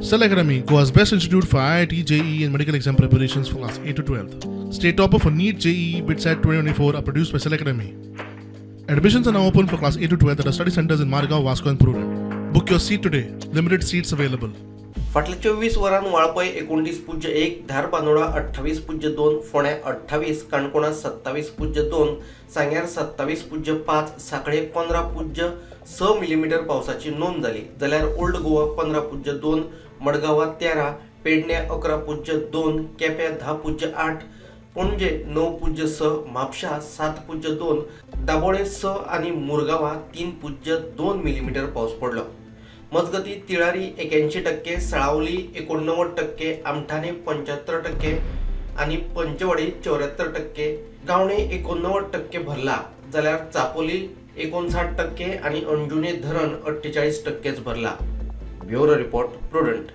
Cell Academy, Goa's best institute for IIT, JEE and medical exam preparations for class 8 to 12th. State topper for NEET, JEE, BITSAT 2024 are produced by Cell Academy. Admissions are now open for class 8 to 12th at our study centers in Margao, Vasco and Prudent. Book your seat today. Limited seats available. फाटल्या 24 वरान वाळपय 29.1, धार बांदोडा 28.2, फोण्या 28, काणकोणा 27.2, सांग्यार 27.5, साखळे 15.6 millimetre पावसाची नोंद झाली. जाल्यार old Goa 15.2, मडगांवा 13, पेडण्या 11.2, केप्यां 10.8, पणजे 9.6, म्हापशा 7.2, दाबोळे 6 आणि मुरगांवा 3.2 मिलीमीटर पाऊस पडलो. मजगती तिळारी 81%, सळावली 89%, आमठाणे 75% आणि पंचवडी 74%, गावणे 89% भरला. जाल्यार चापोली 59% आणि अंजुने धरण 48%च भरला. Bureau report prudent.